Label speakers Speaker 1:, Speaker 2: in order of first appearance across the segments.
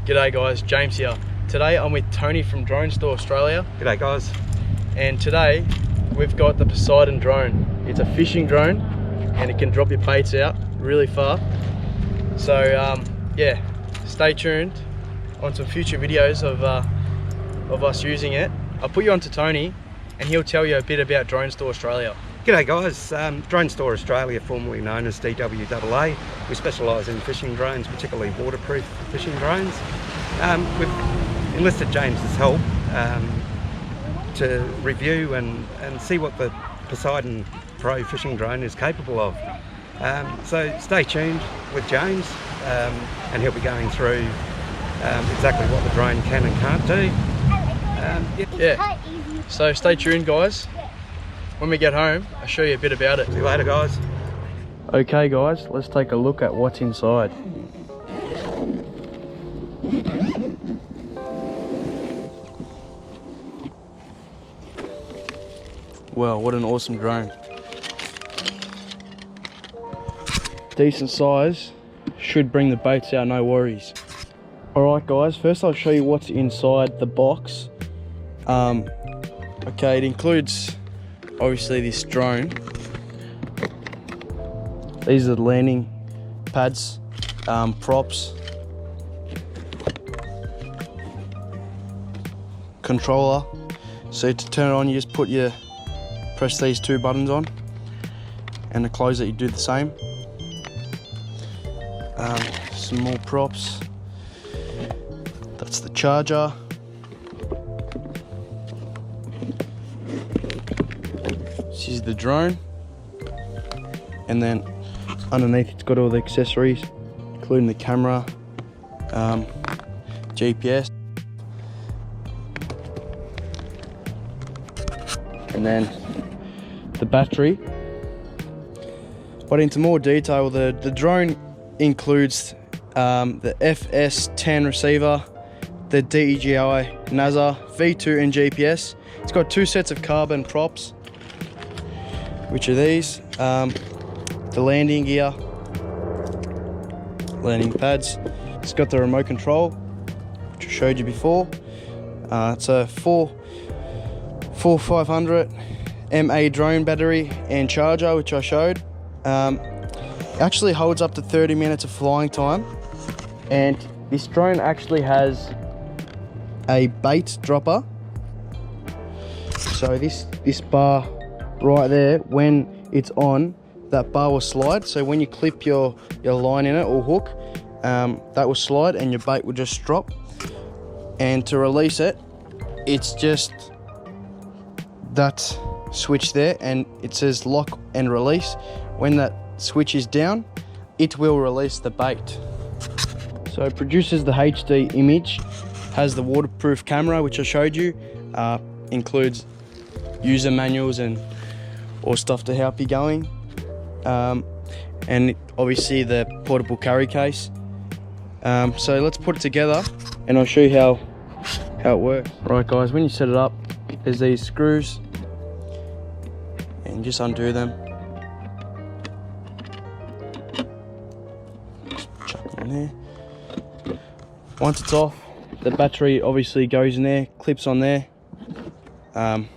Speaker 1: G'day guys, James here. Today I'm with Tony from Drone Store Australia.
Speaker 2: G'day guys.
Speaker 1: And today we've got the Poseidon drone. It's a fishing drone and it can drop your baits out really far. So yeah, stay tuned on some future videos of us using it. I'll put you on to Tony and he'll tell you a bit about Drone Store Australia.
Speaker 2: G'day guys, Drone Store Australia, formerly known as DWAA. We specialise in fishing drones, particularly waterproof fishing drones. We've enlisted James's help to review and see what the Poseidon Pro Fishing Drone is capable of. So stay tuned with James and he'll be going through exactly what the drone can and can't do.
Speaker 1: Yeah, so stay tuned guys. When we get home, I'll show you a bit about it.
Speaker 2: See you later guys.
Speaker 1: Okay guys, let's take a look at what's inside. Wow, what an awesome drone. Decent size, should bring the baits out, no worries. Alright guys, first I'll show you what's inside the box. Okay, it includes obviously this drone. These are the landing pads, props, controller. So to turn it on, you just press these two buttons on, and to close it you do the same. Some more props. That's the charger. This is the drone, and then underneath it's got all the accessories, including the camera, GPS, and then the battery. But into more detail, the drone includes the FS10 receiver, the DJI NASA V2 and GPS. It's got two sets of carbon props, which are these, the landing gear, landing pads. It's got the remote control, which I showed you before. It's a 4500 mAh drone battery and charger, which I showed. It actually holds up to 30 minutes of flying time, and this drone actually has a bait dropper. So this bar right there, when it's on, that bar will slide. So when you clip your line in it or hook, that will slide and your bait will just drop. And to release it, it's just that switch there, and it says lock and release. When that switch is down, it will release the bait. So it produces the HD image, has the waterproof camera which I showed you, includes user manuals and or stuff to help you going, and obviously the portable carry case. So let's put it together and I'll show you how it works. Right guys, when you set it up, there's these screws and just undo them. Just chuck them in there. Once it's off, the battery obviously goes in there, clips on there. Then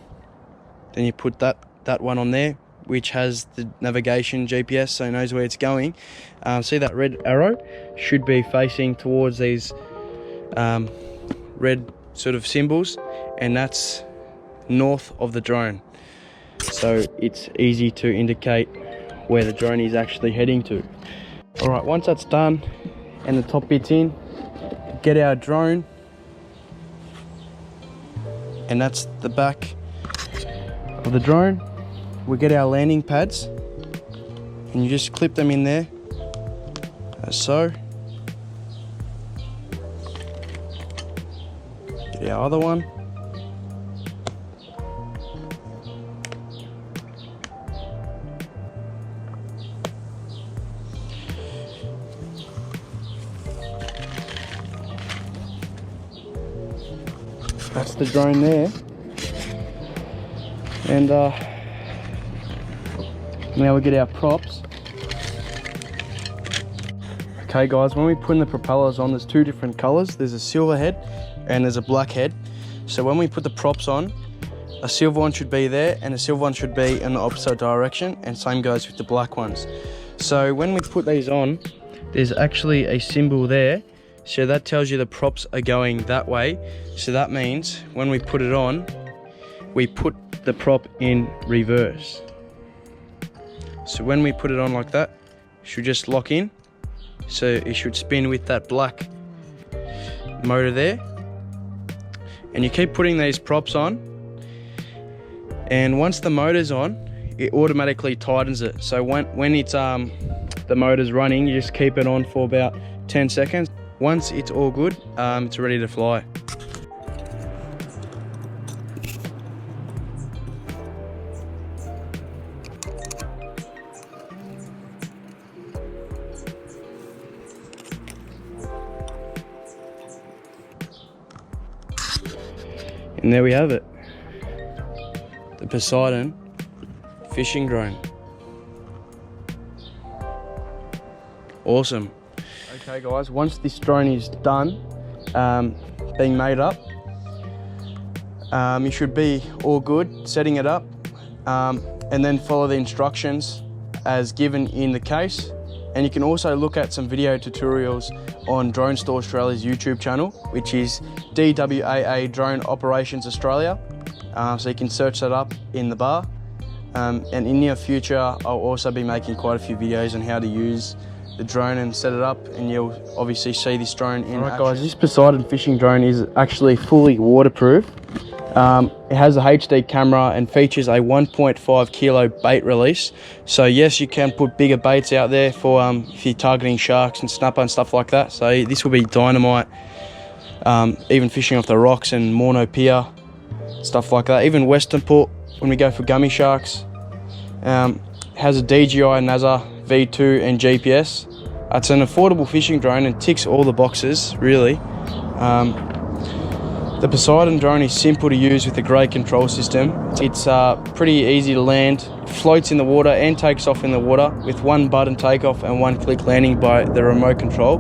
Speaker 1: you put that one on there, which has the navigation GPS, so it knows where it's going. See that red arrow should be facing towards these red sort of symbols, and that's north of the drone. So it's easy to indicate where the drone is actually heading to. Alright, once that's done and the top bit's in, get our drone, and that's the back of the drone. We get our landing pads and you just clip them in there, as so. Get our other one. That's the drone there. And now we get our props. Okay guys, when we put the propellers on, there's two different colors. There's a silver head and there's a black head. So when we put the props on, a silver one should be there and a silver one should be in the opposite direction, and same goes with the black ones. So when we put these on, there's actually a symbol there, so that tells you the props are going that way. So that means when we put it on, we put the prop in reverse. So when we put it on like that, it should just lock in. So it should spin with that black motor there. And you keep putting these props on, and once the motor's on, it automatically tightens it. So when it's the motor's running, you just keep it on for about 10 seconds. Once it's all good, it's ready to fly. And there we have it, the Poseidon fishing drone. Awesome. Okay guys, once this drone is done being made up, you should be all good setting it up, and then follow the instructions as given in the case. And you can also look at some video tutorials on Drone Store Australia's YouTube channel, which is DWAA Drone Operations Australia. So you can search that up in the bar. And in near future, I'll also be making quite a few videos on how to use the drone and set it up, and you'll obviously see this drone in action. Guys, this Poseidon fishing drone is actually fully waterproof. It has a HD camera and features a 1.5 kilo bait release. So yes, you can put bigger baits out there for if you're targeting sharks and snapper and stuff like that. So this will be dynamite, even fishing off the rocks and Mono Pier, stuff like that. Even Western Port, when we go for gummy sharks. Has a DJI NASA V2 and GPS. It's an affordable fishing drone and ticks all the boxes, really. The Poseidon drone is simple to use with a great control system. It's pretty easy to land, floats in the water and takes off in the water with one button takeoff and one click landing by the remote control.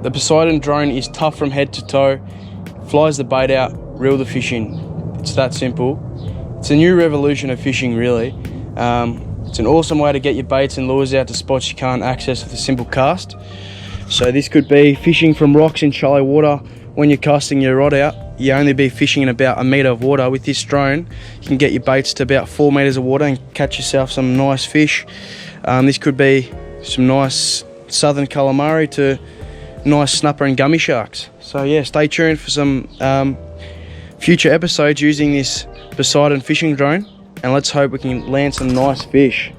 Speaker 1: The Poseidon drone is tough from head to toe, flies the bait out, reel the fish in. It's that simple. It's a new revolution of fishing, really. It's an awesome way to get your baits and lures out to spots you can't access with a simple cast. So this could be fishing from rocks in shallow water. When you're casting your rod out, you only be fishing in about 1 metre of water. With this drone, you can get your baits to about 4 metres of water and catch yourself some nice fish. This could be some nice southern calamari to nice snapper and gummy sharks. So yeah, stay tuned for some future episodes using this Poseidon fishing drone, and let's hope we can land some nice fish.